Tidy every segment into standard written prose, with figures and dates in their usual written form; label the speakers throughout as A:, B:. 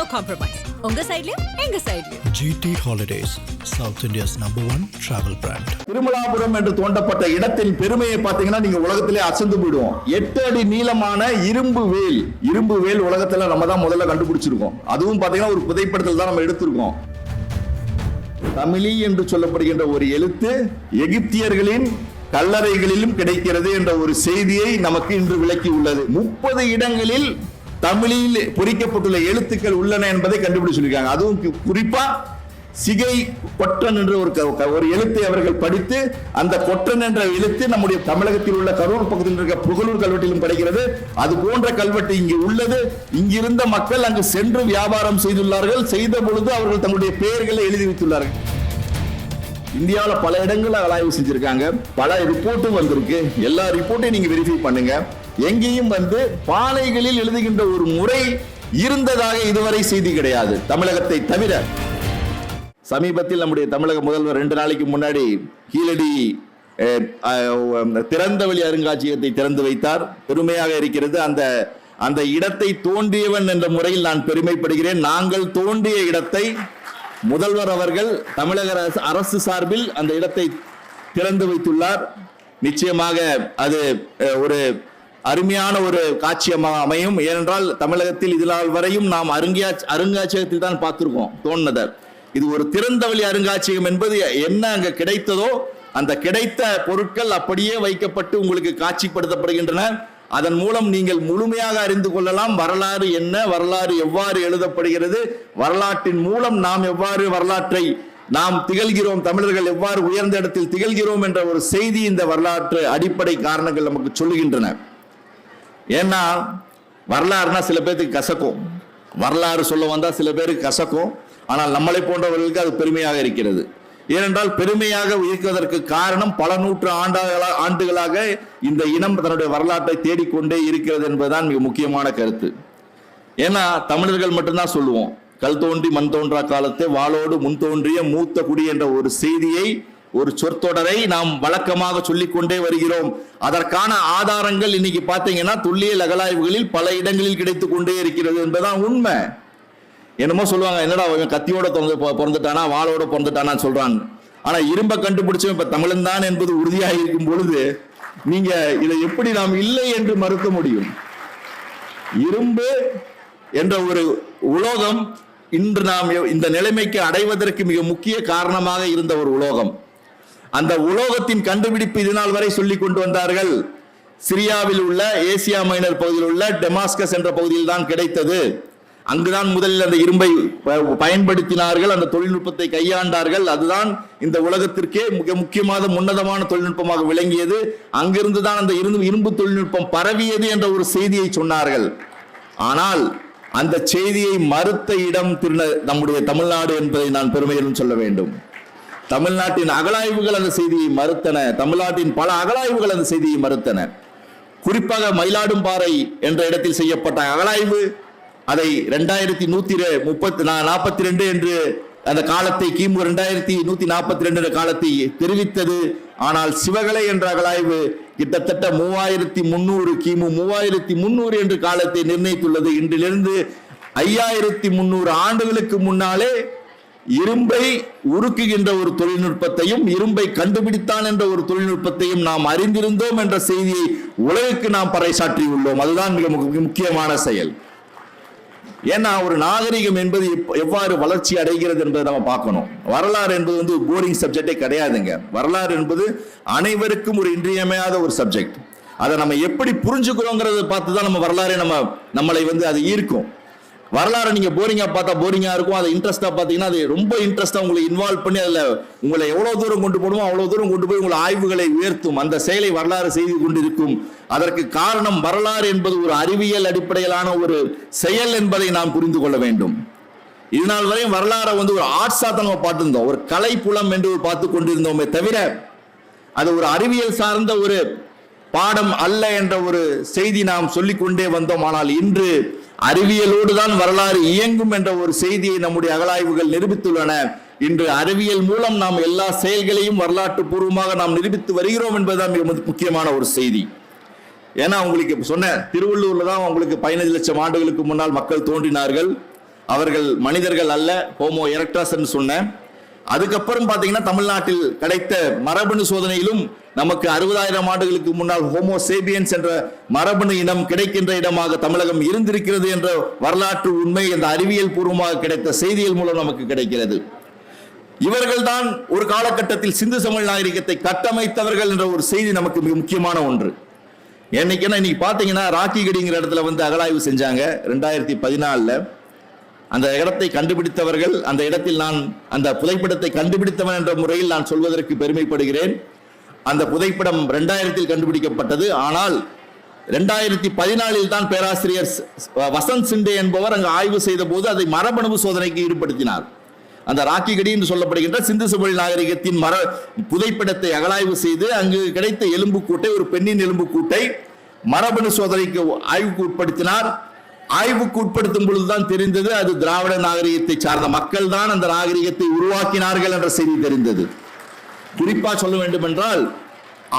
A: No compromise. உங்க சைடுலயும் எங்க சைடுலயும்.
B: GT Holidays, South India's #1 travel brand.
C: Thirumalapuram என்று தோண்டப்பட்ட இடத்தின் பெருமையை பார்த்தீங்கன்னா நீங்க உலகத்திலே அசந்து போயிடுவோம். 8 அடி நீளமான இரும்பு வேல் உலகத்துல நம்ம தான் முதல்ல கண்டுபிடிச்சிருக்கோம். அதுவும் பார்த்தீங்கன்னா ஒரு புதைப்படத்தில் தான் நம்ம எடுத்திருக்கோம். தமிழி என்று சொல்லப்படுகின்ற ஒரு எழுத்து எகிப்தியர்களின் கல்லறைகளிலும் கிடைக்கிறது என்ற ஒரு செய்தியை நமக்கு இன்று விளக்கி உள்ளது. 30 இடங்களில் தமிழில் பொறிக்கப்பட்டுள்ள எழுத்துக்கள் உள்ளன என்பதை கண்டுபிடிச்சிருக்காங்க. அதுவும் குறிப்பா சிகை கொற்றன் என்ற ஒரு எழுத்தை அவர்கள் படித்து அந்த கொற்றன் என்ற எழுத்து நம்முடைய தமிழகத்தில் உள்ள கரூர் பகுதியில் இருக்க புகழூர் கல்வெட்டிலும் கிடைக்கிறது. அது போன்ற கல்வெட்டு இங்கு உள்ளது. இங்கிருந்த மக்கள் அங்கு சென்று வியாபாரம் செய்துள்ளார்கள். செய்த பொழுது அவர்கள் தங்களுடைய பெயர்களை எழுதி வைத்துள்ளார்கள். இந்தியாவில் பல இடங்கள் ஆய்வு செஞ்சிருக்காங்க. பல ரிப்போர்ட்டும் வந்திருக்கு. எல்லா ரிப்போர்ட்டையும் நீங்க வெரிஃபை பண்ணுங்க. எங்கேயும் பானைகளில் எழுதுகின்ற ஒரு முறை இருந்ததாக இதுவரை செய்தி கிடையாது, தமிழகத்தை தவிர. சமீபத்தில் நம்முடைய தமிழக முதல்வர் 2 நாளைக்கு முன்னாடி கீழடி திறந்தவெளி அருங்காட்சியகத்தை திறந்து வைத்தார். பெருமையாக இருக்கிறது. அந்த இடத்தை தோண்டியவன் என்ற முறையில் நான் பெருமைப்படுகிறேன். நாங்கள் தோண்டிய இடத்தை முதல்வர் அவர்கள் தமிழக அரசு சார்பில் அந்த இடத்தை திறந்து வைத்துள்ளார். நிச்சயமாக அது ஒரு அருமையான ஒரு காட்சியமாக அமையும். ஏனென்றால் தமிழகத்தில் இதனால் வரையும் நாம் அருங்காட்சியகத்தில் தான் பார்த்திருக்கோம் தோன்றதை. இது ஒரு திறந்தவெளி அருங்காட்சியகம் என்பது என்ன அங்க கிடைத்ததோ அந்த கிடைத்த பொருட்கள் அப்படியே வைக்கப்பட்டு உங்களுக்கு காட்சிப்படுத்தப்படுகின்றன. அதன் மூலம் நீங்கள் முழுமையாக அறிந்து கொள்ளலாம் வரலாறு என்ன, வரலாறு எவ்வாறு எழுதப்படுகிறது, வரலாற்றின் மூலம் நாம் எவ்வாறு வரலாற்றை நாம் திகழ்கிறோம், தமிழர்கள் எவ்வாறு உயர்ந்த இடத்தில் திகழ்கிறோம் என்ற ஒரு செய்தி இந்த வரலாற்று அடிப்படை காரணங்கள் நமக்கு சொல்லுகின்றன. ஏன்னா வரலாறுனா சில பேருக்கு கசக்கும், வரலாறு சொல்ல வந்தா சில பேருக்கு கசக்கும். ஆனால் நம்மளை போன்றவர்களுக்கு அது பெருமையாக இருக்கிறது. ஏனென்றால் பெருமையாக இருக்கிறதற்கு காரணம் பல நூற்று ஆண்டுகளாக இந்த இனம் தன்னுடைய வரலாற்றை தேடிக்கொண்டே இருக்கிறது என்பதுதான் மிக முக்கியமான கருத்து. ஏன்னா தமிழர்கள் மட்டும்தான் சொல்லுவோம், கல் தோன்றி மண் தோன்றா காலத்தை வாளோடு முன் தோன்றிய மூத்த குடி என்ற ஒரு செய்தியை, ஒரு சொற்றொடரை நாம் வழக்கமாக சொல்லிக்கொண்டே வருகிறோம். அதற்கான ஆதாரங்கள் இன்னைக்கு பார்த்தீங்கன்னா தொல்லியல் அகழாய்வுகளில் பல இடங்களில் கிடைத்துக் கொண்டே இருக்கிறது என்பதுதான் உண்மை. என்னமோ சொல்லுவாங்க, என்னடா கத்தியோட பிறந்துட்டானா வாளோட பிறந்துட்டானா சொல்றாங்க. ஆனா இரும்ப கண்டுபிடிச்சவன் இப்ப தமிழன் தான் என்பது உறுதியாக இருக்கும் பொழுது நீங்க இதை எப்படி நாம் இல்லை என்று மறுக்க முடியும்? இரும்பு என்ற ஒரு உலோகம் இன்று நாம் இந்த நிலைமைக்கு அடைவதற்கு மிக முக்கிய காரணமாக இருந்த ஒரு உலோகம். அந்த உலோகத்தின் கண்டுபிடிப்பு இதனால் வரை சொல்லிக் கொண்டு வந்தார்கள். சிரியாவில் உள்ள ஏசியா மைனர் பகுதியில் உள்ள டெமாஸ்கஸ் என்ற பகுதியில் தான் கிடைத்தது. அங்குதான் முதலில் அந்த இரும்பை பயன்படுத்தினார்கள், அந்த தொழில்நுட்பத்தை கையாண்டார்கள். அதுதான் இந்த உலகத்திற்கே மிக முக்கியமான உன்னதமான தொழில்நுட்பமாக விளங்கியது. அங்கிருந்து தான் அந்த இரும்பு தொழில்நுட்பம் பரவியது என்ற ஒரு செய்தியை சொன்னார்கள். ஆனால் அந்த செய்தியை மறுத்த இடம் நம்முடைய தமிழ்நாடு என்பதை நான் பெருமையுடன் சொல்ல வேண்டும். தமிழ்நாட்டின் அகழாய்வுகள் அந்த செய்தியை மறுத்தன. தமிழ்நாட்டின் பல அகழாய்வுகள் அந்த செய்தியை மறுத்தன. குறிப்பாக மயிலாடும்பாறை என்ற இடத்தில் செய்யப்பட்ட அகழாய்வு அதை 2142 என்று அந்த காலத்தை கிமு 2142 என்ற காலத்தை தெரிவித்தது. ஆனால் சிவகலை என்ற அகழாய்வு கிட்டத்தட்ட 3300 கிமு 3300 என்று காலத்தை நிர்ணயித்துள்ளது. இன்றிலிருந்து 5300 ஆண்டுகளுக்கு முன்னாலே இரும்பை உருக்குகின்ற ஒரு தொழில்நுட்பத்தையும் இரும்பை கண்டுபிடித்தான் என்ற ஒரு தொழில்நுட்பத்தையும் நாம் அறிந்திருந்தோம் என்ற செய்தியை உலகுக்கு நாம் பறைசாற்றி உள்ளோம். அதுதான் மிக முக்கியமான செயல். ஏன்னா ஒரு நாகரிகம் என்பது எவ்வாறு வளர்ச்சி அடைகிறது என்பதை நம்ம பார்க்கணும். வரலாறு என்பது போரிங் சப்ஜெக்டே கிடையாதுங்க. வரலாறு என்பது அனைவருக்கும் ஒரு இன்றியமையாத ஒரு சப்ஜெக்ட். அதை நம்ம எப்படி புரிஞ்சுக்கிறோங்கிறத பார்த்து தான் நம்ம வரலாறு நம்மளை அது ஈர்க்கும். வரலாறு நீங்க போரிங்கா பார்த்தா போரிங்கா இருக்கும், அதை இன்ட்ரெஸ்டா பார்த்தீங்கன்னா அது ரொம்ப இன்ட்ரெஸ்டா உங்களை இன்வால்வ் பண்ணி அதுல உங்களை எவ்வளவு தூரம் கொண்டு போடுமோ அவ்வளவு தூரம் கொண்டு போய் உங்களை ஆய்வுகளை உயர்த்தும். அந்த செயலை வரலாறு செய்து கொண்டிருக்கும். அதற்கு காரணம் வரலாறு என்பது ஒரு அறிவியல் அடிப்படையிலான ஒரு செயல் என்பதை நாம் புரிந்து கொள்ள வேண்டும். இதனால் வரையும் வரலாறை ஒரு ஆர்ட்ஸா தான் நம்ம பார்த்திருந்தோம், ஒரு கலை புலம் என்று பார்த்து கொண்டிருந்தோமே தவிர அது ஒரு அறிவியல் சார்ந்த ஒரு பாடம் அல்ல என்ற ஒரு செய்தி நாம் சொல்லிக்கொண்டே வந்தோம். ஆனால் இன்று அறிவியலோடு தான் வரலாறு இயங்கும் என்ற ஒரு செய்தியை நம்முடைய அகழாய்வுகள் நிரூபித்துள்ளன. இன்று அறிவியல் மூலம் நாம் எல்லா செயல்களையும் வரலாற்று பூர்வமாக நாம் நிரூபித்து வருகிறோம் என்பதுதான் மிக முக்கியமான ஒரு செய்தி. ஏன்னா உங்களுக்கு சொன்ன திருவள்ளூர்ல தான் உங்களுக்கு 15 லட்சம் ஆண்டுகளுக்கு முன்னால் மக்கள் தோன்றினார்கள். அவர்கள் மனிதர்கள் அல்ல, ஹோமோ எரக்டஸ் சொன்னேன். அதுக்கப்புறம் பாத்தீங்கன்னா தமிழ்நாட்டில் கிடைத்த மரபணு சோதனையிலும் நமக்கு 60,000 ஆண்டுகளுக்கு முன்னால் ஹோமோ சேபியன்ஸ் என்ற மரபணு இனம் கிடைக்கின்ற இடமாக தமிழகம் இருந்திருக்கிறது என்ற வரலாற்று உண்மை இந்த அறிவியல் பூர்வமாக கிடைத்த செய்திகள் மூலம் நமக்கு கிடைக்கிறது. இவர்கள் தான் ஒரு காலகட்டத்தில் சிந்து சமவெளி நாகரிகத்தை கட்டமைத்தவர்கள் என்ற ஒரு செய்தி நமக்கு மிக முக்கியமான ஒன்று. இன்னைக்கு பாத்தீங்கன்னா ராக்கிகடிங்கிற இடத்துல வந்து அகழாய்வு செஞ்சாங்க 2014. அந்த இடத்தை கண்டுபிடித்தவர்கள், அந்த இடத்தில் நான் அந்த புதைப்படத்தை கண்டுபிடித்தவன் என்ற முறையில் நான் சொல்வதற்கு பெருமைப்படுகிறேன். அந்த புதைப்படம் 2000 கண்டுபிடிக்கப்பட்டது. ஆனால் 2014 தான் பேராசிரியர் வசந்த் சிண்டே என்பவர் அங்கு ஆய்வு செய்த போது அதை மரபணு சோதனைக்கு ஈடுபடுத்தினார். அந்த ராக்கிகடி என்று சொல்லப்படுகின்ற சிந்து சமவெளி நாகரிகத்தின் புதைப்படத்தை அகழாய்வு செய்து அங்கு கிடைத்த எலும்புக்கூட்டை, ஒரு பெண்ணின் எலும்புக்கூட்டை மரபணு சோதனைக்கு ஆய்வுக்கு உட்படுத்தினார். ஆய்வுக்கு உட்படுத்தும் பொழுதுதான் தெரிந்தது அது திராவிட நாகரிகத்தை சார்ந்த மக்கள் தான் அந்த நாகரிகத்தை உருவாக்கினார்கள் என்ற செய்தி தெரிந்தது. குறிப்பா சொல்ல வேண்டும் என்றால்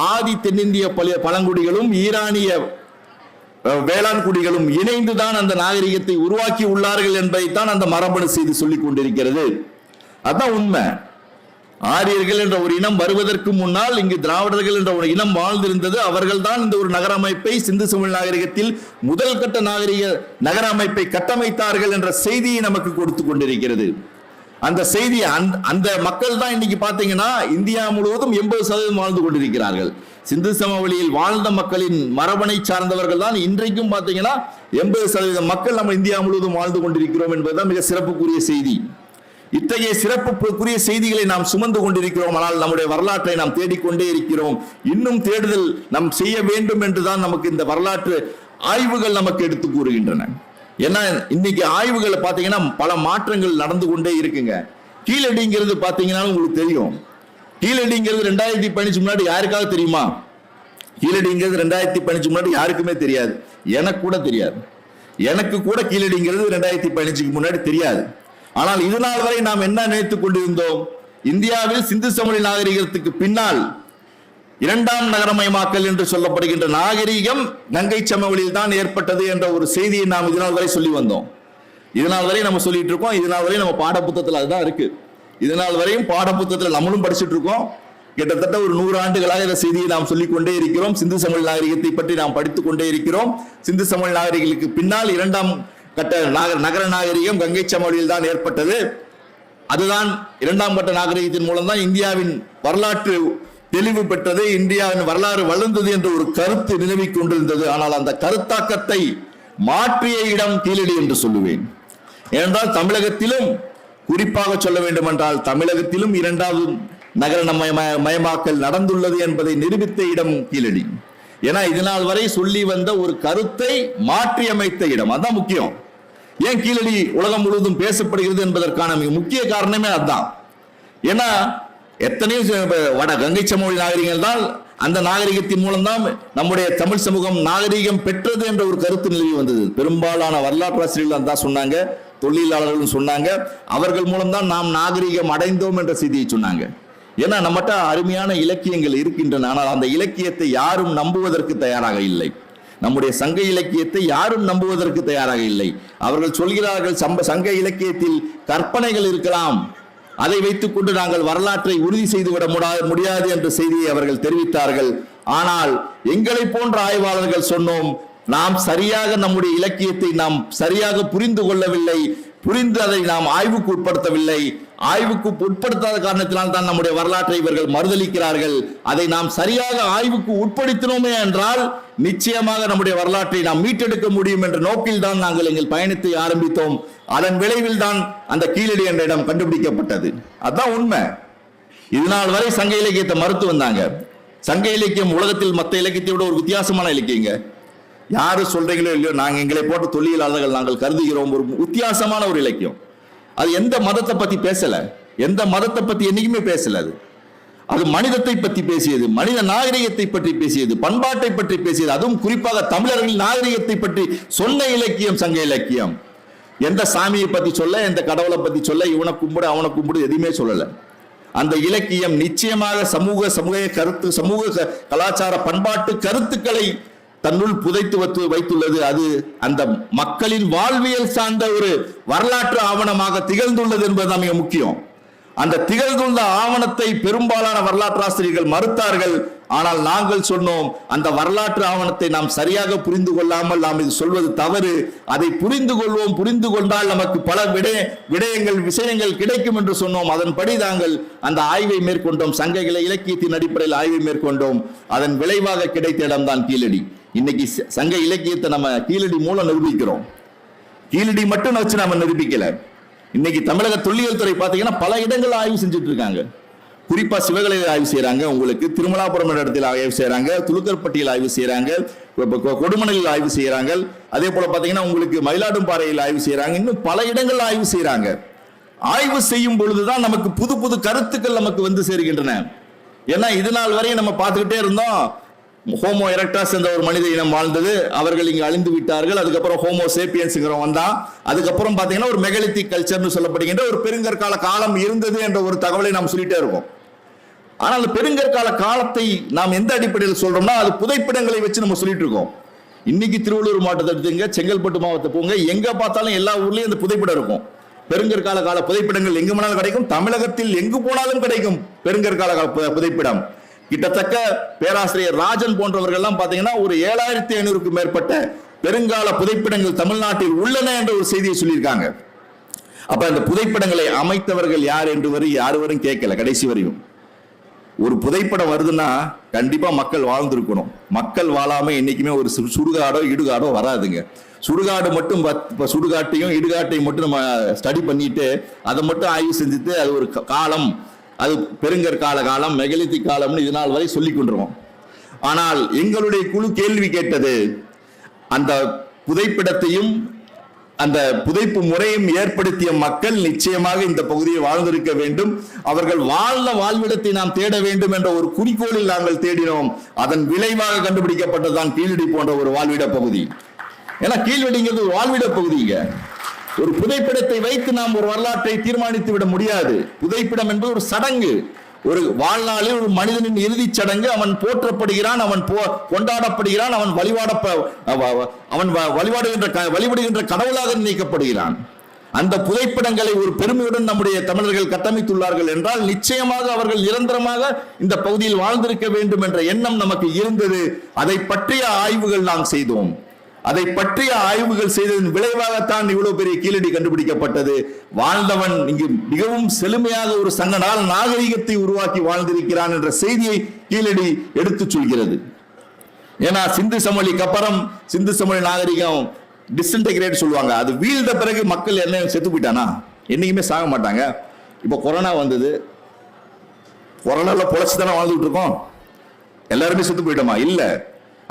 C: ஆதி தென்னிந்திய பழங்குடிகளும் ஈரானிய வேளாண் குடிகளும் இணைந்துதான் அந்த நாகரிகத்தை உருவாக்கி உள்ளார்கள் என்பதைத்தான் அந்த மரபணு செய்தி சொல்லிக் கொண்டிருக்கிறது. அதான் உண்மை. ஆரியர்கள் என்ற ஒரு இனம் வருவதற்கு முன்னால் இங்கு திராவிடர்கள் என்ற ஒரு இனம் வாழ்ந்திருந்தது. அவர்கள் தான் இந்த ஒரு நகர அமைப்பை, சிந்து சமவெளி நாகரிகத்தில் முதல் கட்ட நாகரிக நகர அமைப்பை கட்டமைத்தார்கள் என்ற செய்தியை நமக்கு கொடுத்து கொண்டிருக்கிறது. அந்த செய்தி அந்த மக்கள் தான் இன்னைக்கு பாத்தீங்கன்னா இந்தியா முழுவதும் 80% வாழ்ந்து கொண்டிருக்கிறார்கள். சிந்து சமவெளியில் வாழ்ந்த மக்களின் மரபணை சார்ந்தவர்கள் தான் இன்றைக்கும் பாத்தீங்கன்னா 80% மக்கள் நம்ம இந்தியா முழுவதும் வாழ்ந்து கொண்டிருக்கிறோம் என்பதுதான் மிக சிறப்புக்குரிய செய்தி. இத்தகைய சிறப்புக்குரிய செய்திகளை நாம் சுமந்து கொண்டிருக்கிறோம். ஆனால் நம்முடைய வரலாற்றை நாம் தேடிக்கொண்டே இருக்கிறோம். இன்னும் தேடுதல் நாம் செய்ய வேண்டும் என்றுதான் நமக்கு இந்த வரலாற்று ஆய்வுகள் நமக்கு எடுத்து கூறுகின்றன. ஏன்னா இன்னைக்கு ஆய்வுகளை பாத்தீங்கன்னா பல மாற்றங்கள் நடந்து கொண்டே இருக்குங்க. கீழடிங்கிறது பாத்தீங்கன்னா உங்களுக்கு தெரியும். கீழடிங்கிறது 2015 முன்னாடி யாருக்காக தெரியுமா? கீழடிங்கிறது 2015 முன்னாடி யாருக்குமே தெரியாது. எனக்கு கூட தெரியாது. எனக்கு கூட கீழடிங்கிறது 2015 முன்னாடி தெரியாது. ஆனால் இது நாள் வரை நாம் என்ன நினைத்துக் கொண்டிருந்தோம்? இந்தியாவில் சிந்து சமவெளி நாகரிகத்துக்கு பின்னால் இரண்டாம் நகரமயமாக்கல் என்று சொல்லப்படுகின்ற நாகரிகம் கங்கை சமவெளியில் தான் ஏற்பட்டது என்ற ஒரு செய்தியை நாம் இதனால் வரை சொல்லி வந்தோம். இதனால் வரை நம்ம சொல்லிட்டு இருக்கோம். இதனால் வரை நம்ம பாடப்புத்தகத்தில் அதுதான் இருக்கு. இதனால் வரையும் பாடப்புத்தகத்தில் நம்மளும் படிச்சுட்டு இருக்கோம். கிட்டத்தட்ட ஒரு 100 ஆண்டுகளாக இந்த செய்தியை நாம் சொல்லிக் கொண்டே இருக்கிறோம். சிந்து சமவெளி நாகரிகத்தை பற்றி நாம் படித்துக் கொண்டே இருக்கிறோம். சிந்து சமவெளி நாகரிகளுக்கு பின்னால் இரண்டாம் கட்ட நகர நாகரிகம் கங்கை சமவெளியில் தான் ஏற்பட்டது. அதுதான் இரண்டாம் கட்ட நாகரிகத்தின் மூலம் தான் இந்தியாவின் வரலாற்று தெளிவு பெற்றது, இந்தியாவின் வரலாறு வளர்ந்தது என்ற ஒரு கருத்து நிலவிக் கொண்டிருந்தது. ஆனால் அந்த கருத்தாக்கத்தை மாற்றிய இடம் கீழடி என்று சொல்லுவேன். ஏனென்றால் தமிழகத்திலும், குறிப்பாக சொல்ல வேண்டும் என்றால் தமிழகத்திலும் இரண்டாவது நகர மயமாக்கல் நடந்துள்ளது என்பதை நிரூபித்த இடம் கீழடி. ஏன்னா இதனால் வரை சொல்லி வந்த ஒரு கருத்தை மாற்றி அமைத்த இடம். அதான் முக்கியம். ஏன் கீழடி உலகம் முழுவதும் பேசப்படுகிறது என்பதற்கான மிக முக்கிய காரணமே அதுதான். ஏன்னா எத்தனையோ வட கங்கை சமவெளி நாகரிகங்கள் தான், அந்த நாகரிகத்தின் மூலம் தான் நம்முடைய தமிழ் சமூகம் நாகரிகம் பெற்றது என்ற ஒரு கருத்து நிலவி வந்தது. பெரும்பாலான வரலாற்று ஆசிரியர்கள் தான் சொன்னாங்க, தொழிலாளர்களும் சொன்னாங்க. அவர்கள் மூலம் தான் நாம் நாகரிகம் அடைந்தோம் என்ற செய்தியை சொன்னாங்க. ஏன்னா நம்மகிட்ட அருமையான இலக்கியங்கள் இருக்கின்றன. ஆனால் அந்த இலக்கியத்தை யாரும் நம்புவதற்கு தயாராக இல்லை. நம்முடைய சங்க இலக்கியத்தை யாரும் நம்புவதற்கு தயாராக இல்லை. அவர்கள் சொல்கிறார்கள் சங்க இலக்கியத்தில் கற்பனைகள் இருக்கலாம், அதை வைத்துக் கொண்டு நாங்கள் வரலாற்றை உறுதி செய்துவிட முடியாது என்ற செய்தியை அவர்கள் தெரிவித்தார்கள். ஆனால் எங்களை போன்ற ஆய்வாளர்கள் சொன்னோம், நாம் சரியாக நம்முடைய இலக்கியத்தை நாம் சரியாக புரிந்து கொள்ளவில்லை, புரிந்து அதை நாம் ஆய்வுக்கு உட்படுத்தவில்லை. ஆய்வுக்கு உட்படுத்தாத காரணத்தினால் தான் நம்முடைய வரலாற்றை இவர்கள் மறுதளிக்கிறார்கள். அதை நாம் சரியாக ஆய்வுக்கு உட்படுத்தினோமே என்றால் நிச்சயமாக நம்முடைய வரலாற்றை நாம் மீட்டெடுக்க முடியும் என்ற நோக்கில் தான் நாங்கள் எங்கள் பயணத்தை ஆரம்பித்தோம். அதன் விளைவில் தான் அந்த கீழடி என்ற இடம் கண்டுபிடிக்கப்பட்டது. அதான் உண்மை. இதனால் வரை சங்க இலக்கியத்தை மறுத்து வந்தாங்க. சங்க இலக்கியம் உலகத்தில் மற்ற இலக்கியத்தை விட ஒரு வித்தியாசமான இலக்கியங்க. யாரு சொல்றீங்களோ இல்லையோ, நாங்க எங்களை போட்ட தொழிலாளர்கள் நாங்கள் கருதுகிறோம் ஒரு வித்தியாசமான ஒரு இலக்கியம். அது எந்த மதத்தை பத்தி பேசல, எந்த மதத்தை பத்தி என்னைக்குமே பேசல. அது மனிதத்தை பற்றி பேசியது, மனித நாகரிகத்தை பற்றி பேசியது, பண்பாட்டை பற்றி பேசியது. அதுவும் குறிப்பாக தமிழர்களின் நாகரிகத்தை பற்றி சொன்ன இலக்கியம் சங்க இலக்கியம். எந்த சாமியை பத்தி சொல்ல, எந்த கடவுளை பத்தி சொல்ல, இவனை கும்பிடு அவனை கும்பிடு எதுவுமே சொல்லல. அந்த இலக்கியம் நிச்சயமாக சமூக கருத்து, சமூக கலாச்சார பண்பாட்டு கருத்துக்களை தன்னுள் புதைத்து வைத்துள்ளது. அது அந்த மக்களின் வாழ்வியல் சார்ந்த ஒரு வரலாற்று ஆவணமாக திகழ்ந்துள்ளது என்பது மிக முக்கியம். அந்த திகழ்ந்துள்ள ஆவணத்தை பெரும்பாலான வரலாற்று ஆசிரியர்கள் மறுத்தார்கள். ஆனால் நாங்கள் சொன்னோம், அந்த வரலாற்று ஆவணத்தை நாம் சரியாக புரிந்து கொள்ளாமல் நாம் இது சொல்வது தவறு. அதை புரிந்து கொள்வோம், புரிந்து கொண்டால் நமக்கு பல விஷயங்கள் கிடைக்கும் என்று சொன்னோம். அதன்படி நாங்கள் அந்த ஆய்வை மேற்கொண்டோம். சங்க இலக்கியத்தின் அடிப்படையில் ஆய்வை மேற்கொண்டோம். அதன் விளைவாக கிடைத்த இடம்தான் கீழடி. இன்னைக்கு சங்க இலக்கியத்தை நம்ம கீழடி மூலம் நிரூபிக்கிறோம். கீழடி மட்டும் வச்சு நம்ம நிரூபிக்கல. இன்னைக்கு தமிழக தொல்லியல் துறை பார்த்தீங்கன்னா பல இடங்கள் ஆய்வு செஞ்சுட்டு இருக்காங்க. குறிப்பா சிவகலையில் ஆய்வு செய்யறாங்க, உங்களுக்கு திருமலாபுரம் என்ற இடத்தில் ஆய்வு செய்யறாங்க, துலுக்கர்பட்டியில் ஆய்வு செய்யறாங்க, கொடுமணலில் ஆய்வு செய்யறாங்க, அதே போல பாத்தீங்கன்னா உங்களுக்கு மயிலாடும்பாறையில் ஆய்வு செய்யறாங்க, இன்னும் பல இடங்கள் ஆய்வு செய்யறாங்க. ஆய்வு செய்யும் பொழுதுதான் நமக்கு புது புது கருத்துக்கள் நமக்கு வந்து சேர்கின்றன. ஏன்னா இது நாள் வரையும் நம்ம பார்த்துக்கிட்டே இருந்தோம், ஹோமோ எரெக்டஸ் என்ற ஒரு மனித இனம் வாழ்ந்தது, அவர்கள் இங்கு அழிந்து விட்டார்கள். அதுக்கப்புறம் ஹோமோ சேப்பியன்ஸ்ங்கிறவன் வந்தான். அதுக்கப்புறம் பாத்தீங்கன்னா ஒரு மெகலித்திக் கல்ச்சர்னு சொல்லப்படுகின்ற ஒரு பெருங்கற்கால காலம் இருந்தது என்ற ஒரு தகவலை நாம் சொல்லிட்டே இருக்கோம். ஆனால் பெருங்கற்கால காலத்தை நாம் எந்த அடிப்படையில் சொல்றோம்னா அது புதைப்பிடங்களை வச்சு நம்ம சொல்லிட்டு இருக்கோம். இன்னைக்கு திருவள்ளூர் மாவட்டத்தை எடுத்துங்க, செங்கல்பட்டு மாவட்டத்தை போங்க, எங்க பார்த்தாலும் எல்லா ஊர்லயும் அந்த புதைப்பிடம் இருக்கும். பெருங்கற்கால கால புதைப்பிடங்கள் எங்கு போனாலும் கிடைக்கும். தமிழகத்தில் எங்கு போனாலும் கிடைக்கும் பெருங்கற்கால புதைப்பிடம். கிட்டத்தட்ட பேராசிரியர் ராஜன் போன்றவர்கள் எல்லாம் பாத்தீங்கன்னா ஒரு 7500க்கும் மேற்பட்ட பெருங்கால புதைப்பிடங்கள் தமிழ்நாட்டில் உள்ளன என்ற ஒரு செய்தியை சொல்லியிருக்காங்க. அப்ப அந்த புதைப்பிடங்களை அமைத்தவர்கள் யார் என்று யாரும் கேட்கல. கடைசி வரையும் ஒரு புதைப்படம் வருதுன்னா கண்டிப்பா மக்கள் வாழ்ந்திருக்கணும். மக்கள் வாழாம என்னைக்குமே ஒரு சுடுகாடோ இடுகாடோ வராதுங்க. சுடுகாடு மட்டும் சுடுகாட்டையும் இடுகாட்டையும் மட்டும் நம்ம ஸ்டடி பண்ணிட்டு அதை மட்டும் ஆய்வு செஞ்சுட்டு அது ஒரு காலம், அது பெருங்கற்கால காலம், மெகலித்திக் காலம்னு இது நாள் வரை சொல்லிக் கொண்டிருக்கோம். ஆனால் எங்களுடைய குழு கேள்வி கேட்டது, அந்த புதைப்பிடத்தையும் அந்த புதைப்பு முறையும் ஏற்படுத்திய மக்கள் நிச்சயமாக இந்த பகுதியை வாழ்ந்திருக்க வேண்டும், அவர்கள் வாழ்ந்த வாழ்விடத்தை நாம் தேட வேண்டும் என்ற ஒரு குறிக்கோளில் நாங்கள் தேடினோம். அதன் விளைவாக கண்டுபிடிக்கப்பட்டதுதான் கீழடி போன்ற ஒரு வாழ்விட பகுதி. ஏன்னா கீழ்வடிங்கிறது ஒரு வாழ்விட பகுதிங்க. ஒரு புதைப்பிடத்தை வைத்து நாம் ஒரு வரலாற்றை தீர்மானித்து விட முடியாது. புதைப்பிடம் என்பது ஒரு சடங்கு, ஒரு வாழ்நாளில் ஒரு மனிதனின் இறுதி சடங்கு. அவன் போற்றப்படுகிறான், அவன் கொண்டாடப்படுகிறான், அவன் வழிபடுகின்ற கடவுளாக நினைக்கப்படுகிறான். அந்த புதைப்பிடங்களை ஒரு பெருமையுடன் நம்முடைய தமிழர்கள் கட்டமைத்துள்ளார்கள் என்றால் நிச்சயமாக அவர்கள் நிரந்தரமாக இந்த பகுதியில் வாழ்ந்திருக்க வேண்டும் என்ற எண்ணம் நமக்கு இருந்தது. அதை பற்றிய ஆய்வுகள் நாம் செய்தோம். அதை பற்றிய ஆய்வுகள் செய்ததன் விளைவாகத்தான் இவ்வளவு பெரிய கீழடி கண்டுபிடிக்கப்பட்டது. வாழ்ந்தவன் இங்கு மிகவும் செழுமையாக ஒரு சங்க நாகரிகத்தை உருவாக்கி வாழ்ந்திருக்கிறான் என்ற செய்தியை கீழடி எடுத்துச் சொல்கிறது. ஏன்னா சிந்து சமவெளிக்கு அப்புறம் சிந்து சமவெளி நாகரிகம் டிஸ்இன்டகிரேட் சொல்லுவாங்க. அது வீழ்ந்த பிறகு மக்கள் என்ன செத்து போயிட்டானா? என்னைக்குமே சாக மாட்டாங்க. இப்ப கொரோனா வந்தது, கொரோனால பொழைச்சு தானே வாழ்ந்துட்டு இருக்கோம். எல்லாருமே செத்து போயிட்டோமா? இல்ல.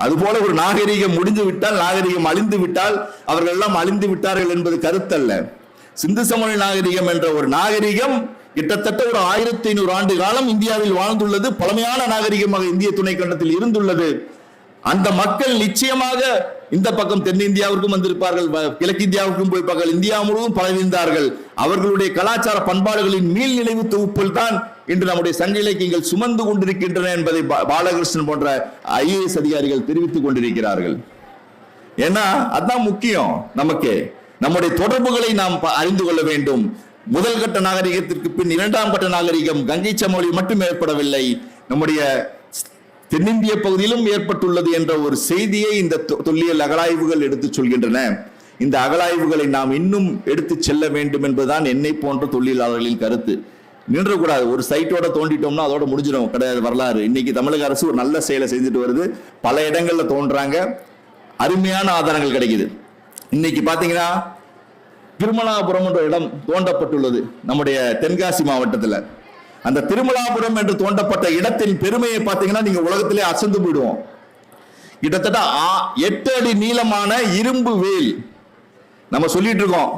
C: அதுபோல ஒரு நாகரிகம் முடிந்து விட்டால், நாகரிகம் அழிந்து விட்டால் அவர்கள் எல்லாம் அழிந்து விட்டார்கள் என்பது கருத்தல்ல. சிந்து சமவெளி நாகரிகம் என்ற ஒரு நாகரிகம் கிட்டத்தட்ட ஒரு 1500 ஆண்டு காலம் இந்தியாவில் வாழ்ந்துள்ளது. பழமையான நாகரிகமாக இந்திய துணைக்கண்டத்தில் இருந்துள்ளது. அந்த மக்கள் நிச்சயமாக இந்த பக்கம் தென்னிந்தியாவிற்கும் வந்திருப்பார்கள், கிழக்கிந்தியாவுக்கும் போய்ப்பார்கள், இந்தியா முழுவதும் பரவிந்தார்கள். அவர்களுடைய கலாச்சார பண்பாடுகளின் மீள் நினைவு தொகுப்பில் தான் இன்று நம்முடைய சங்க இலக்கியங்கள் சுமந்து கொண்டிருக்கின்றன என்பதை பாலகிருஷ்ணன் போன்ற IAS அதிகாரிகள் தெரிவித்துக் கொண்டிருக்கிறார்கள். ஏன்னா அதான் முக்கியம். நமக்கு நம்முடைய தொடர்புகளை நாம் அறிந்து கொள்ள வேண்டும். முதல் கட்ட நாகரிகத்திற்கு பின் இரண்டாம் கட்ட நாகரிகம் கங்கை சமவெளி மட்டும் ஏற்படவில்லை, நம்முடைய தென்னிந்திய பகுதியிலும் ஏற்பட்டுள்ளது என்ற ஒரு செய்தியை இந்த தொல்லியல் அகழாய்வுகள் எடுத்துச் சொல்கின்றன. இந்த அகழாய்வுகளை நாம் இன்னும் எடுத்து செல்ல வேண்டும் என்பதுதான் என்னை போன்ற தொழிலாளர்களின் கருத்து. நின்றக்கூடாது. ஒரு சைட்டோட தோண்டிட்டோம்னா அதோட முடிஞ்சிடும், கிடையாது வரலாறு. இன்னைக்கு தமிழக அரசு ஒரு நல்ல செயலை செஞ்சுட்டு வருது. பல இடங்கள்ல தோன்றாங்க, அருமையான ஆதாரங்கள் கிடைக்குது. இன்னைக்கு பாத்தீங்கன்னா திருமலாபுரம் என்ற இடம் தோண்டப்பட்டுள்ளது நம்முடைய தென்காசி மாவட்டத்தில். அந்த திருமலாபுரம் என்று தோண்டப்பட்ட இடத்தின் பெருமையை பார்த்தீங்கன்னா நீங்க உலகத்திலே அசந்து போயிடுவோம். கிட்டத்தட்ட 8 அடி நீளமான இரும்பு வேல். நம்ம சொல்லிட்டு இருக்கோம்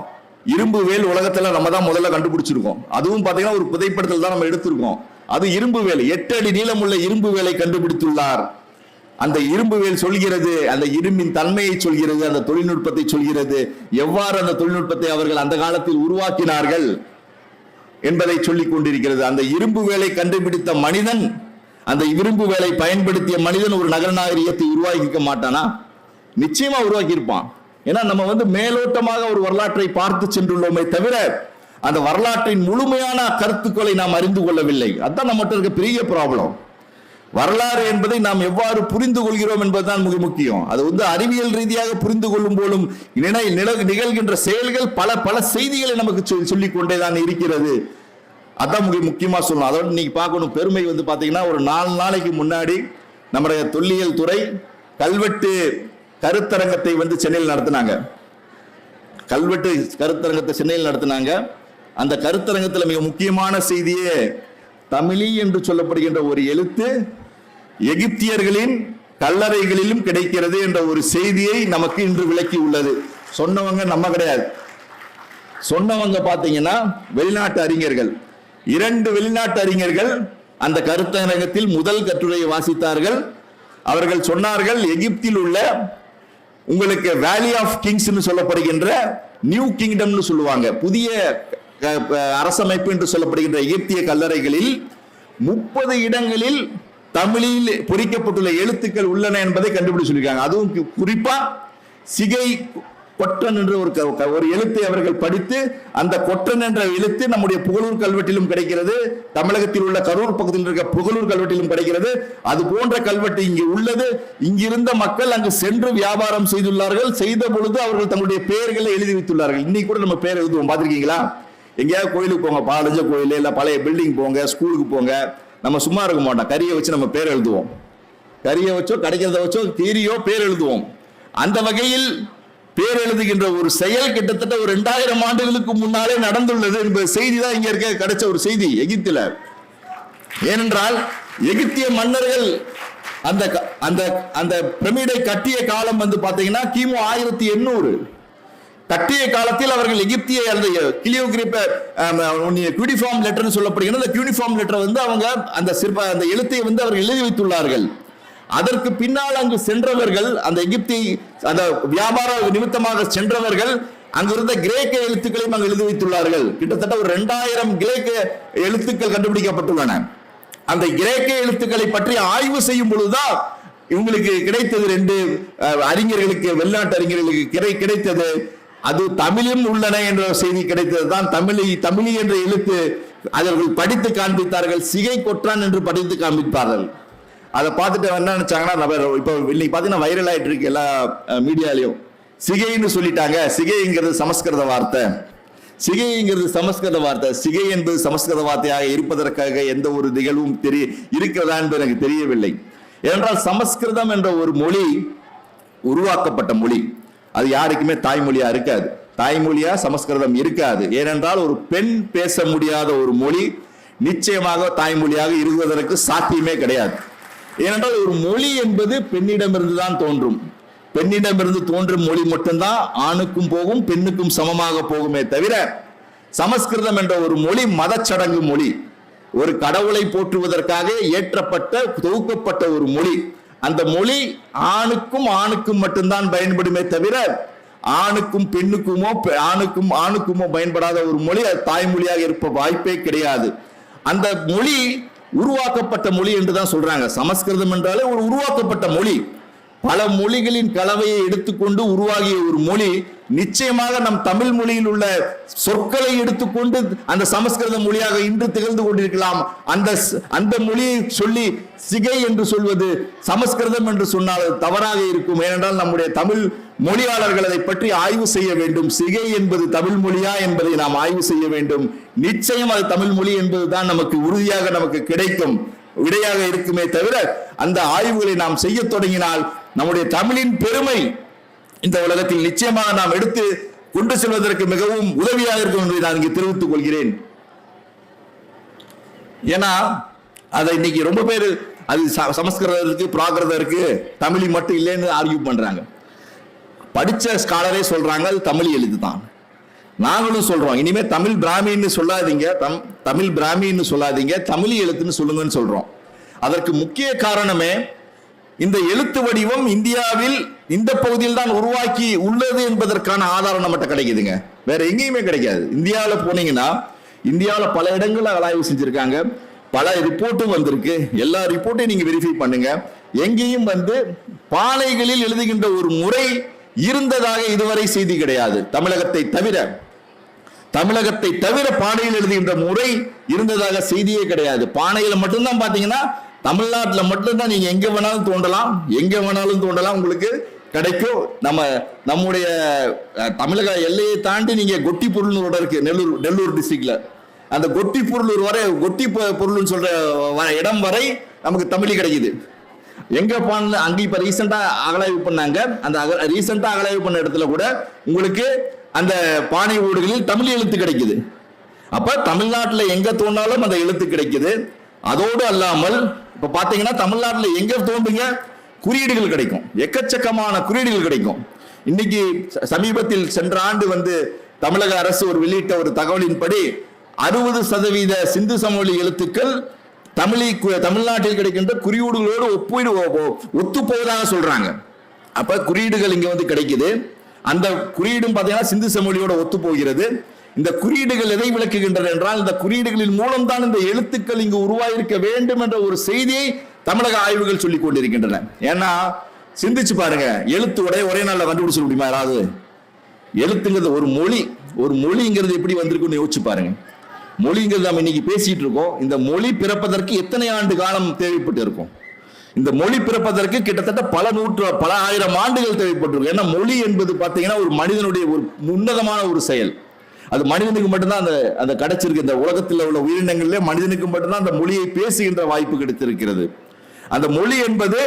C: இரும்பு வேல் உலகத்துல நம்ம தான் முதல்ல கண்டுபிடிச்சிருக்கோம். அதுவும் பாத்தீங்கன்னா ஒரு புதைப்படத்தில் தான் நம்ம எடுத்திருக்கோம். அது இரும்பு வேல், 8 அடி நீளமுள்ள இரும்பு வேலை கண்டுபிடித்துள்ளார். அந்த இரும்பு வேல் சொல்கிறது, அந்த இரும்பின் தன்மையை சொல்கிறது, அந்த தொழில்நுட்பத்தை சொல்கிறது, எவ்வாறு அந்த தொழில்நுட்பத்தை அவர்கள் அந்த காலத்தில் உருவாக்கினார்கள் என்பதை சொல்லிக் கொண்டிருக்கிறது. அந்த இரும்பு வேலை கண்டுபிடித்த மனிதன், அந்த இரும்பு வேலை பயன்படுத்திய மனிதன் ஒரு நகர நாகரிகத்தை உருவாக்கிக்க மாட்டானா? நிச்சயமா உருவாக்கி இருப்பான். ஏன்னா நம்ம வந்து மேலோட்டமாக ஒரு வரலாற்றை பார்த்து சென்றுள்ளோமே தவிர அந்த வரலாற்றின் முழுமையான கருத்துக்களை நாம் அறிந்து கொள்ளவில்லை. அதுதான் நம்மகிட்ட இருக்க பெரிய ப்ராப்ளம். வரலாறு என்பதை நாம் எவ்வாறு புரிந்து கொள்கிறோம் என்பதுதான் மிக முக்கியம். அது வந்து அறிவியல் ரீதியாக புரிந்து கொள்ளும் போலும் நிகழ்கின்ற செயல்கள் பல பல செய்திகளை நமக்கு சொல்லிக் கொண்டேதான் இருக்கிறது. அதான் மிக முக்கியமா சொல்லணும். அதோட நீங்க பார்க்கணும், பெருமை வந்து பாத்தீங்கன்னா ஒரு 4 நாளைக்கு முன்னாடி நம்முடைய தொல்லியல் துறை கல்வெட்டு கருத்தரங்கத்தை வந்து சென்னையில் நடத்தினாங்க. கல்வெட்டு கருத்தரங்கத்தை சென்னையில் நடத்தினாங்க. அந்த கருத்தரங்கத்தில் மிக முக்கியமான செய்தியே தமிழி என்று சொல்லப்படுகின்ற ஒரு எழுத்து எகிப்தியர்களின் கல்லறைகளிலும் கிடைக்கிறது என்ற ஒரு செய்தியை நமக்கு இன்று விளக்கி உள்ளது. சொன்னவங்க நம்ம கிடையாது, சொன்னவங்க பாத்தீங்கன்னா வெளிநாட்டு அறிஞர்கள். 2 வெளிநாட்டு அறிஞர்கள் அந்த கருத்தரங்கத்தில் முதல் கட்டுரையை வாசித்தார்கள். அவர்கள் சொன்னார்கள், எகிப்தில் உள்ள உங்களுக்கு வேலி ஆஃப் கிங்ஸ் சொல்லப்படுகின்ற நியூ கிங்டம்னு சொல்லுவாங்க, புதிய அரசமைப்பு என்று சொல்லப்படுகின்ற எகிப்திய கல்லறைகளில் 30 இடங்களில் தமிழில் பொறிக்கப்பட்டுள்ள எழுத்துக்கள் உள்ளன என்பதை கண்டுபிடிச்சிருக்காங்க. அதுவும் குறிப்பா சிகை கொற்றன் என்ற ஒரு எழுத்தை அவர்கள் படித்து, அந்த கொற்றன் என்ற எழுத்து நம்முடைய புகழூர் கல்வெட்டிலும் கிடைக்கிறது, தமிழகத்தில் உள்ள கரூர் பக்கத்தில் இருக்க புகழூர் கல்வெட்டிலும் கிடைக்கிறது. அது போன்ற கல்வெட்டு இங்கு உள்ளது. இங்கிருந்த மக்கள் அங்கு சென்று வியாபாரம் செய்துள்ளார்கள். செய்த பொழுது அவர்கள் தங்களுடைய பெயர்களை எழுதி வைத்துள்ளார்கள். இன்னைக்கு கூட நம்ம பெயர் எழுதுவோம், பார்த்திருக்கீங்களா? எங்கேயாவது கோயிலுக்கு போங்க, பாலஞ்ச கோயில் இல்ல பழைய பில்டிங் போங்க, ஸ்கூலுக்கு போங்க, நம்ம சும்மா இருக்க மாட்டோம், கரியை வச்சு நம்ம பேர் எழுதுவோம். கரியை வச்சோ கிடைக்கிறத வச்சோ கீரியோ பேர் எழுதுவோம். அந்த வகையில் பேர் எழுதுகின்ற ஒரு செயல் கிட்டத்தட்ட ஒரு 2000 ஆண்டுகளுக்கு முன்னாலே நடந்துள்ளது என்பது செய்தி தான் இங்க இருக்க கிடைச்ச ஒரு செய்தி எகிப்தில. ஏனென்றால் எகிப்திய மன்னர்கள் அந்த அந்த அந்த பிரமிடை கட்டிய காலம் வந்து பாத்தீங்கன்னா கிமு 1800. கட்டிய காலத்தில் அவர்கள் எகிப்திய அந்த கியூனிஃபார்ம் லெட்டர் சொல்லப்படுகிற அந்த கியூனிஃபார்ம் லெட்டர் வந்து அவங்க அந்த எழுத்தை வந்து அவர்கள் எழுதி வைத்துள்ளார்கள். அதற்கு பின்னால் அங்கு சென்றவர்கள், அந்த எகிப்தி அந்த வியாபார நிமித்தமாக சென்றவர்கள் அங்கிருந்த கிரேக்க எழுத்துக்களையும் அங்கு எழுதி வைத்துள்ளார்கள். கிட்டத்தட்ட ஒரு 2000 கிரேக்க எழுத்துக்கள் கண்டுபிடிக்கப்பட்டுள்ளன. அந்த கிரேக்க எழுத்துக்களை பற்றி ஆய்வு செய்யும் பொழுதுதான் இவங்களுக்கு கிடைத்தது 2 அறிஞர்களுக்கு, வெளிநாட்டு அறிஞர்களுக்கு கிடைத்தது அது தமிழும் உள்ளன என்ற செய்தி கிடைத்தது தான். தமிழி என்ற எழுத்து அவர்கள் படித்து காண்பித்தார்கள். சிகை கொற்றான் என்று படித்து காண்பிப்பார்கள். அதை பார்த்துட்டு என்ன நினைச்சாங்கன்னா, இப்போ இன்னைக்கு பார்த்தீங்கன்னா வைரல் ஆயிட்டு இருக்கு எல்லா மீடியாலையும். சிகைன்னு சொல்லிட்டாங்க. சிகைங்கிறது சமஸ்கிருத வார்த்தை. சிகைங்கிறது சமஸ்கிருத வார்த்தை. சிகை என்பது சமஸ்கிருத வார்த்தையாக இருப்பதற்காக எந்த ஒரு நிகழ்வும் இருக்கிறதா என்பது எனக்கு தெரியவில்லை. ஏனென்றால் சமஸ்கிருதம் என்ற ஒரு மொழி உருவாக்கப்பட்ட மொழி. அது யாருக்குமே தாய்மொழியா இருக்காது. தாய்மொழியா சமஸ்கிருதம் இருக்காது. ஏனென்றால் ஒரு பெண் பேச முடியாத ஒரு மொழி நிச்சயமாக தாய்மொழியாக இருப்பதற்கு சாத்தியமே கிடையாது. ஏனென்றால் ஒரு மொழி என்பது பெண்ணிடமிருந்து தான் தோன்றும். பெண்ணிடமிருந்து தோன்றும் மொழி மட்டும்தான் ஆணுக்கும் போகும், பெண்ணுக்கும் சமமாக போகுமே தவிர சமஸ்கிருதம் என்ற ஒரு மொழி மதச்சடங்கு மொழி, ஒரு கடவுளை போற்றுவதற்காக ஏற்றப்பட்ட தொகுக்கப்பட்ட ஒரு மொழி. அந்த மொழி ஆணுக்கும் மட்டும்தான் பயன்படுமே தவிர ஆணுக்கும் பெண்ணுக்குமோ ஆணுக்குமோ பயன்படாத ஒரு மொழி அது தாய்மொழியாக இருப்ப வாய்ப்பே கிடையாது. அந்த மொழி உருவாக்கப்பட்ட மொழி என்றுதான் சொல்றாங்க. சமஸ்கிருதம் என்றாலே ஒரு உருவாக்கப்பட்ட மொழி. பல மொழிகளின் கலவையை எடுத்துக்கொண்டு உருவாகிய ஒரு மொழி. நிச்சயமாக நம் தமிழ் மொழியில் உள்ள சொற்களை எடுத்துக்கொண்டு அந்த சமஸ்கிருத மொழியாக இன்று திகழ்ந்து கொண்டிருக்கலாம். அந்த மொழியை சொல்லி சிகை என்று சொல்வது சமஸ்கிருதம் என்று சொன்னால் தவறாக இருக்கும். ஏனென்றால் நம்முடைய தமிழ் மொழியாளர்கள் அதை பற்றி ஆய்வு செய்ய வேண்டும். சிகை என்பது தமிழ் மொழியா என்பதை நாம் ஆய்வு செய்ய வேண்டும். நிச்சயம் அது தமிழ் மொழி என்பதுதான் நமக்கு உறுதியாக நமக்கு கிடைக்கும் விடையாக இருக்குமே தவிர அந்த ஆய்வுகளை நாம் செய்ய தொடங்கினால் நம்முடைய தமிழின் பெருமை இந்த உலகத்தில் நிச்சயமாக நாம் எடுத்து கொண்டு செல்வதற்கு மிகவும் உதவியாக இருக்கும் என்பதை நான் இங்கே தெரிவித்துக் கொள்கிறேன். ஏன்னா அதை இன்னைக்கு ரொம்ப பேர் அது சமஸ்கிருதம் இருக்கு, பிராகிருதம் இருக்கு, தமிழ் மட்டும் இல்லைன்னு ஆர்கியூ பண்றாங்க. படிச்ச ஸ்காலரே சொல்றாங்க அது தமிழ் எழுத்து தான். நாங்களும் சொல்றோம், இனிமே தமிழ் பிராமின்னு சொல்லாதீங்க, தமிழ் பிராமின்னு சொல்லாதீங்க, தமிழ் எழுத்துன்னு சொல்லுங்கன்னு சொல்றோம். அதற்கு முக்கிய காரணமே இந்த எழுத்து வடிவம் இந்தியாவில் இந்த பகுதியில் தான் உருவாக்கி உள்ளது என்பதற்கான ஆதாரம் நம்மகிட்ட கிடைக்குதுங்க. வேற எங்கேயுமே கிடைக்காது. இந்தியாவில் போனீங்கன்னா இந்தியாவில் பல இடங்கள்ல ஆய்வு செஞ்சிருக்காங்க, பல ரிப்போர்ட்டும் வந்திருக்கு. எல்லா ரிப்போர்ட்டையும் நீங்க வெரிஃபை பண்ணுங்க. எங்கேயும் பானைகளில் எழுதுகின்ற ஒரு முறை இருந்ததாக இதுவரை செய்தி கிடையாது. தமிழகத்தை தவிர பானையில் எழுதுகின்ற முறை இருந்ததாக செய்தியே கிடையாது. பானையில மட்டும்தான் பாத்தீங்கன்னா தமிழ்நாட்டில் மட்டும்தான் நீங்க எங்க வேணாலும் தோண்டலாம் உங்களுக்கு கிடைக்கும். நம்முடைய தமிழக எல்லையை தாண்டி நீங்க கொட்டி பொருள் இருக்கு நெல்லூர் டிஸ்ட்ரிக்ட்ல. அந்த கொட்டி பொருள் சொல்ற இடம் வரை நமக்கு தமிழ் கிடைக்குது. எங்க பாடல அங்க இப்ப ரீசெண்டா அகலாய்வு பண்ணாங்க. அந்த ரீசெண்டா அகலாய்வு பண்ண இடத்துல கூட உங்களுக்கு அந்த பானை ஓடுகளில் தமிழ் எழுத்து கிடைக்குது. அப்ப தமிழ்நாட்டில் எங்க தோன்றாலும் அந்த எழுத்து கிடைக்குது. அதோடு அல்லாமல் இப்ப பாத்தீங்கன்னா தமிழ்நாட்டில் எங்க தோன்றுங்க குறியீடுகள் கிடைக்கும், எக்கச்சக்கமான குறியீடுகள் கிடைக்கும். இன்னைக்கு சமீபத்தில் சென்ற ஆண்டு தமிழக அரசு வெளியிட்ட ஒரு தகவலின்படி 60% சிந்து சமவெளி எழுத்துக்கள் தமிழ்நாட்டில் கிடைக்கின்ற குறியீடுகளோடு ஒத்து போவதாக சொல்றாங்க. அப்ப குறியீடுகள் இங்க கிடைக்குது. அந்த குறியீடும் பாத்தீங்கன்னா சிந்து சமவெளியோட ஒத்து போகிறது. இந்த குறியீடுகள் எதை விளக்குகின்றன என்றால், இந்த குறியீடுகளின் மூலம்தான் இந்த எழுத்துக்கள் இங்கு உருவாயிருக்க வேண்டும் என்ற ஒரு செய்தியை தமிழக ஆய்வுகள் சொல்லிக் கொண்டிருக்கின்றன. ஏன்னா சிந்திச்சு பாருங்க, எழுத்து ஒரே நாள்ல கண்டுபிடிச்சிட முடியுமா யாராவது? எழுத்துங்கிறது ஒரு மொழிங்கிறது எப்படி வந்திருக்குன்னு யோசிச்சு பாருங்க. மொழிங்கிறது நம்ம இன்னைக்கு பேசிட்டு இருக்கோம். இந்த மொழி பிறப்பதற்கு எத்தனை ஆண்டு காலம் தேவைப்பட்டு இருக்கும்? இந்த மொழி பிறப்பதற்கு கிட்டத்தட்ட பல ஆயிரம் ஆண்டுகள் தேவைப்பட்டிருக்கும். ஏன்னா மொழி என்பது பாத்தீங்கன்னா ஒரு மனிதனுடைய ஒரு உன்னதமான ஒரு செயல். அது மனிதனுக்கு மட்டும்தான் அந்த கிடைச்சிருக்கு. இந்த உலகத்தில் உள்ள உயிரினங்களிலே மனிதனுக்கு மட்டும்தான் அந்த மொழியை பேசுகின்ற வாய்ப்பு கிடைத்திருக்கிறது. அந்த மொழி என்பது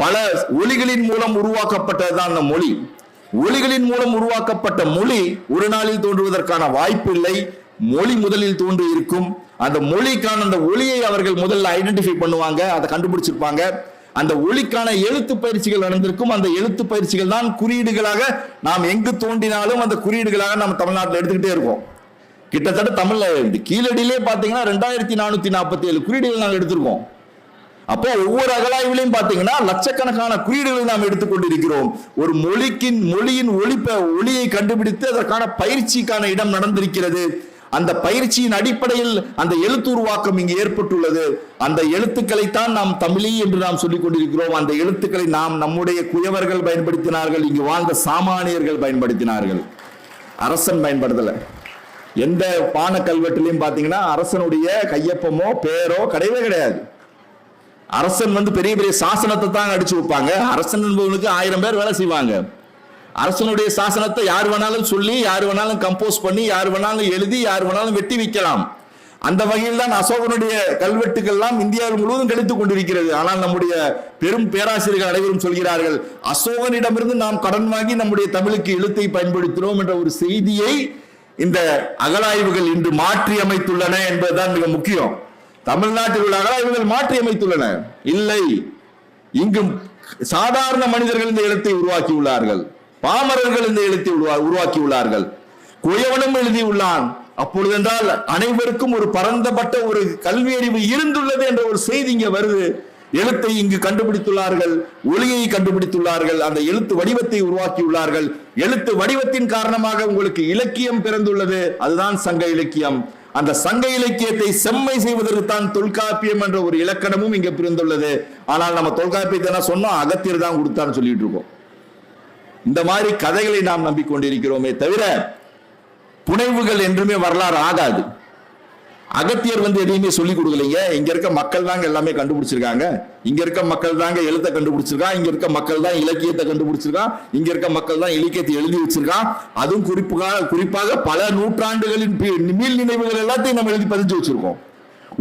C: பல ஒலிகளின் மூலம் உருவாக்கப்பட்டதுதான் அந்த மொழி. ஒலிகளின் மூலம் உருவாக்கப்பட்ட மொழி ஒரு நாளில் தோன்றுவதற்கான வாய்ப்பு இல்லை. மொழி முதலில் தோன்றி இருக்கும். அந்த மொழிக்கான அந்த ஒலியை அவர்கள் முதல்ல ஐடென்டிஃபை பண்ணுவாங்க, அதை கண்டுபிடிச்சிருப்பாங்க. அந்த ஒலிக்கான எழுத்து பயிற்சிகள் நடந்திருக்கும். அந்த எழுத்து பயிற்சிகள் தான் குறியீடுகளாக நாம் எங்கு தோன்றினாலும் அந்த குறியீடுகளாக நம்ம தமிழ்நாட்டில் எடுத்துக்கிட்டே இருக்கோம். கிட்டத்தட்ட தமிழ்ல கீழடியிலே பாத்தீங்கன்னா 2447 குறியீடுகள் நாங்கள் எடுத்திருக்கோம். அப்போ ஒவ்வொரு அகலாய்விலையும் பாத்தீங்கன்னா லட்சக்கணக்கான குறியீடுகளை நாம் எடுத்துக்கொண்டிருக்கிறோம். ஒரு மொழியின் ஒளியை கண்டுபிடித்து அதற்கான பயிற்சிக்கான இடம் நடந்திருக்கிறது. அந்த பயிற்சியின் அடிப்படையில் அந்த எழுத்து உருவாக்கம் இங்கு ஏற்பட்டுள்ளது. அந்த எழுத்துக்களைத்தான் நாம் தமிழி என்று நாம் சொல்லிக் கொண்டிருக்கிறோம். அந்த எழுத்துக்களை நம்முடைய குயவர்கள் பயன்படுத்தினார்கள், இங்கு வாழ்ந்த சாமானியர்கள் பயன்படுத்தினார்கள். அரசன் பயன்படுத்தல. எந்த பான கல்வெட்டிலையும் பாத்தீங்கன்னா அரசனுடைய கையொப்பமோ பேரோ கிடையவே கிடையாது. அரசன் பெரிய பெரிய சாசனத்தை தான் அடிச்சு வைப்பாங்க. அரசன் என்பவனுக்கு 1000 பேர் வேலை செய்வாங்க. அரசனுடைய சாசனத்தை யார் வேணாலும் சொல்லி, யார் வேணாலும் கம்போஸ் பண்ணி, யார் வேணாலும் எழுதி, யார் வேணாலும் வெட்டி வைக்கலாம். அந்த வகையில் தான் அசோகனுடைய கல்வெட்டுகள் எல்லாம் இந்தியாவில் முழுவதும் கிடைத்துக் கொண்டிருக்கிறது. ஆனால் நம்முடைய பெரும் பேராசிரியர்கள் அனைவரும் சொல்கிறார்கள், அசோகனிடமிருந்து நாம் கடன் வாங்கி நம்முடைய தமிழுக்கு எழுத்தை பயன்படுத்தினோம் என்ற ஒரு செய்தியை இந்த அகலாய்வுகள் இன்று மாற்றி அமைத்துள்ளன என்பதுதான் மிக முக்கியம். தமிழ்நாட்டில் உள்ள அகலாய்வுகள் மாற்றி அமைத்துள்ளன இல்லை. இங்கும் சாதாரண மனிதர்கள் இந்த எழுத்தை உருவாக்கியுள்ளார்கள். பாமரர்கள் இந்த எழுத்தை உருவாக்கியுள்ளார்கள். குயவனும் எழுதியுள்ளான். அப்பொழுது என்றால் அனைவருக்கும் ஒரு பரந்தப்பட்ட ஒரு கல்வி அறிவு இருந்துள்ளது என்ற ஒரு செய்தி இங்க வருது. எழுத்தை இங்கு கண்டுபிடித்துள்ளார்கள், ஒளியை கண்டுபிடித்துள்ளார்கள், அந்த எழுத்து வடிவத்தை உருவாக்கியுள்ளார்கள். எழுத்து வடிவத்தின் காரணமாக உங்களுக்கு இலக்கியம் பிறந்துள்ளது. அதுதான் சங்க இலக்கியம். அந்த சங்க இலக்கியத்தை செம்மை செய்வதற்கு தான் தொல்காப்பியம் என்ற ஒரு இலக்கணமும் இங்க பிறந்துள்ளது. ஆனால் நம்ம தொல்காப்பியத்தை சொன்னோம், அகத்தியர் தான் கொடுத்தான்னு சொல்லிட்டு இருக்கோம். இந்த மாதிரி கதைகளை நாம் நம்பிக்கொண்டிருக்கிறோமே தவிர புனைவுகள் என்றுமே வரலாறு ஆகாது. அகத்தியர் எதையுமே சொல்லிக் கொடுக்கலைங்க. இங்க இருக்க மக்கள் தாங்க எல்லாமே கண்டுபிடிச்சிருக்காங்க. இங்க இருக்க மக்கள் தாங்க எழுத்தை கண்டுபிடிச்சிருக்கான். இங்க இருக்க மக்கள் தான் இலக்கியத்தை கண்டுபிடிச்சிருக்கான். இங்க இருக்க மக்கள் தான் இலக்கியத்தை எழுதி வச்சிருக்கான். அதுவும் குறிப்பாக பல நூற்றாண்டுகளின் மீள் நினைவுகள் எல்லாத்தையும் நம்ம எழுதி பதிஞ்சு வச்சிருக்கோம்.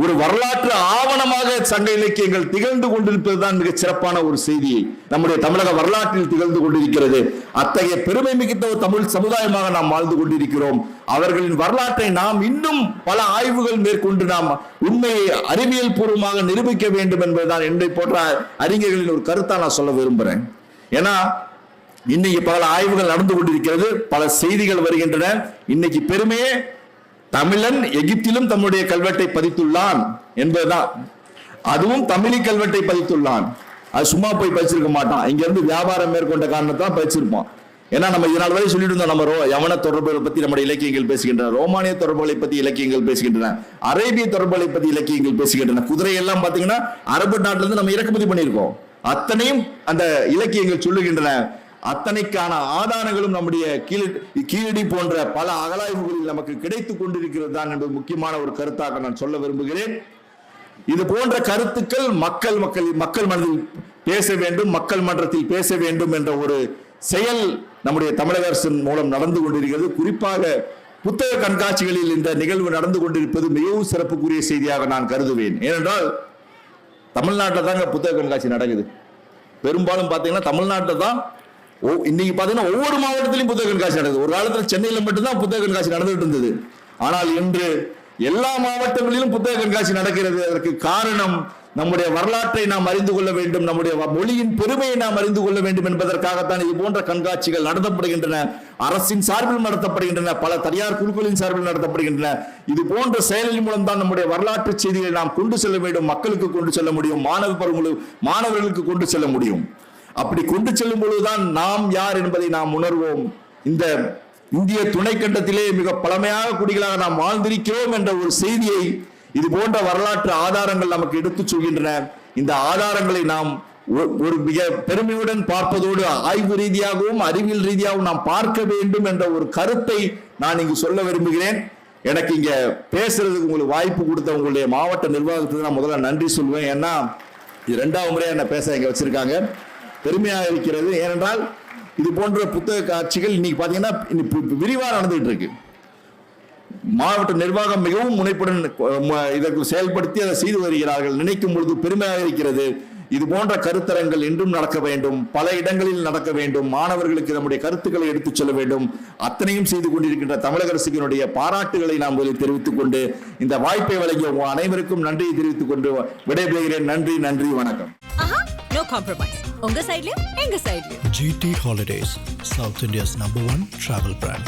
C: ஒரு வரலாற்று ஆவணமாக சங்க இலக்கியங்கள் திகழ்ந்து கொண்டிருப்பதுதான் மிக சிறப்பான ஒரு செய்தியை நம்முடைய தமிழக வரலாற்றில் திகழ்ந்து கொண்டிருக்கிறது. அத்தகைய பெருமை மிகுந்த ஒரு தமிழ் சமுதாயமாக நாம் வாழ்ந்து கொண்டிருக்கிறோம். அவர்களின் வரலாற்றை நாம் இன்னும் பல ஆய்வுகள் மேற்கொண்டு நாம் உண்மையை அறிவியல் பூர்வமாக நிரூபிக்க வேண்டும் என்பதுதான் என்னை போன்ற அறிஞர்களின் ஒரு கருத்தா நான் சொல்ல விரும்புகிறேன். ஏன்னா இன்னைக்கு பல ஆய்வுகள் நடந்து கொண்டிருக்கிறது, பல செய்திகள் வருகின்றன. இன்னைக்கு பெருமையே தமிழன் எகிப்திலும் தம்முடைய கல்வெட்டை பதித்துள்ளான் என்பதுதான். அதுவும் தமிழி கல்வெட்டை பதித்துள்ளான். அது சும்மா போய் பதிச்சிருக்க மாட்டான். இங்க இருந்து வியாபாரம் மேற்கொண்ட காரணத்தான் பதிச்சிருப்பான். ஏன்னா நம்ம இதனால் வரை சொல்லிட்டு இருந்தோம், நம்ம யவன தொடர்புகளை பத்தி நம்முடைய இலக்கியங்கள் பேசுகின்றன, ரோமானிய தொடர்புகளை பத்தி இலக்கியங்கள் பேசுகின்றன, அரேபிய தொடர்புகளை பத்தி இலக்கியங்கள் பேசுகின்றன. குதிரை எல்லாம் பாத்தீங்கன்னா அரபு நாட்டில இருந்து நம்ம இறக்குமதி பண்ணியிருக்கோம். அத்தனையும் அந்த இலக்கியங்கள் சொல்லுகின்றன. அத்தனைக்கான ஆதாரங்களும் நம்முடைய கீழடி போன்ற பல அகழாய்வுகளில் நமக்கு கிடைத்துக் கொண்டிருக்கிறது தான் என்பது முக்கியமான ஒரு கருத்தாக நான் சொல்ல விரும்புகிறேன். இது போன்ற கருத்துக்கள் மக்கள் மனதில் பேச வேண்டும், மக்கள் மன்றத்தில் பேச வேண்டும் என்ற ஒரு செயல் நம்முடைய தமிழக அரசின் மூலம் நடந்து கொண்டிருக்கிறது. குறிப்பாக புத்தக கண்காட்சிகளில் இந்த நிகழ்வு நடந்து கொண்டிருப்பது மிகவும் சிறப்புக்குரிய செய்தியாக நான் கருதுவேன். ஏனென்றால் தமிழ்நாட்டில் தாங்க புத்தக கண்காட்சி நடக்குது. பெரும்பாலும் பார்த்தீங்கன்னா தமிழ்நாட்டில் தான் இன்னைக்கு பார்த்தீங்கன்னா ஒவ்வொரு மாவட்டத்திலும் புத்தக கண்காட்சி நடக்குது. ஒரு காலத்தில் சென்னையில் மட்டும்தான் புத்தக கண்காட்சி நடந்துகிட்டு இருந்தது. ஆனால் இன்று எல்லா மாவட்டங்களிலும் புத்தக கண்காட்சி நடக்கிறது. அதற்கு காரணம் நம்முடைய வரலாற்றை நாம் அறிந்து கொள்ள வேண்டும், நம்முடைய மொழியின் பெருமையை நாம் அறிந்து கொள்ள வேண்டும் என்பதற்காகத்தான் இது போன்ற கண்காட்சிகள் நடத்தப்படுகின்றன. அரசின் சார்பில் நடத்தப்படுகின்றன, பல தனியார் குழுக்களின் சார்பில் நடத்தப்படுகின்றன. இது போன்ற செயலின் மூலம் தான் நம்முடைய வரலாற்று செய்திகளை நாம் கொண்டு செல்ல வேண்டும், மக்களுக்கு கொண்டு செல்ல முடியும், மாணவர்களுக்கு கொண்டு செல்ல முடியும். அப்படி கொண்டு செல்லும் பொழுதுதான் நாம் யார் என்பதை நாம் உணர்வோம். இந்த இந்திய துணைக்கண்டத்திலே மிக பழமையாக குடிகளாக நாம் வாழ்ந்திருக்கிறோம் என்ற ஒரு செய்தியை இது போன்ற வரலாற்று ஆதாரங்கள் நமக்கு எடுத்துச் சொல்கின்றன. இந்த ஆதாரங்களை நாம் ஒரு மிக பெருமையுடன் பார்ப்பதோடு ஆய்வு ரீதியாகவும் அறிவியல் ரீதியாகவும் நாம் பார்க்க வேண்டும் என்ற ஒரு கருத்தை நான் இங்கு சொல்ல விரும்புகிறேன். எனக்கு இங்க பேசுறதுக்கு உங்களுக்கு வாய்ப்பு கொடுத்த உங்களுடைய மாவட்ட நிர்வாகத்துக்கு நான் முதல்ல நன்றி சொல்வேன். ஏன்னா இது 2வது முறையா என்ன பேச இங்க வச்சிருக்காங்க, பெருமையாக இருக்கிறது. ஏனென்றால் இது போன்ற புத்தக காட்சிகள் இன்னைக்கு பாத்தீங்கன்னா விரிவாக நடந்துகிட்டு இருக்கு. மாவட்ட நிர்வாகம் மிகவும் முனைப்புடன் இதற்கு செயல்படுத்தி அதை செய்து வருகிறார்கள். நினைக்கும் பொழுது பெருமையாக இருக்கிறது. இது போன்ற கருத்தரங்கள் இன்றும் நடக்க வேண்டும், பல இடங்களில் நடக்க வேண்டும், மாணவர்களுக்கு நம்முடைய கருத்துக்களை எடுத்துச் சொல்ல வேண்டும். அத்தனையும் செய்து கொண்டிருக்கின்ற தமிழக அரசுடைய பாராட்டுகளை நாம் தெரிவித்துக் கொண்டு இந்த வாய்ப்பை வழங்கிய அனைவருக்கும் நன்றியை தெரிவித்துக் கொண்டு விடைபெறுகிறேன். நன்றி, வணக்கம்.
A: No compromise. உங்க சைடுலயும் எங்க சைடுலயும்.
B: GT Holidays, South India's #1 travel brand.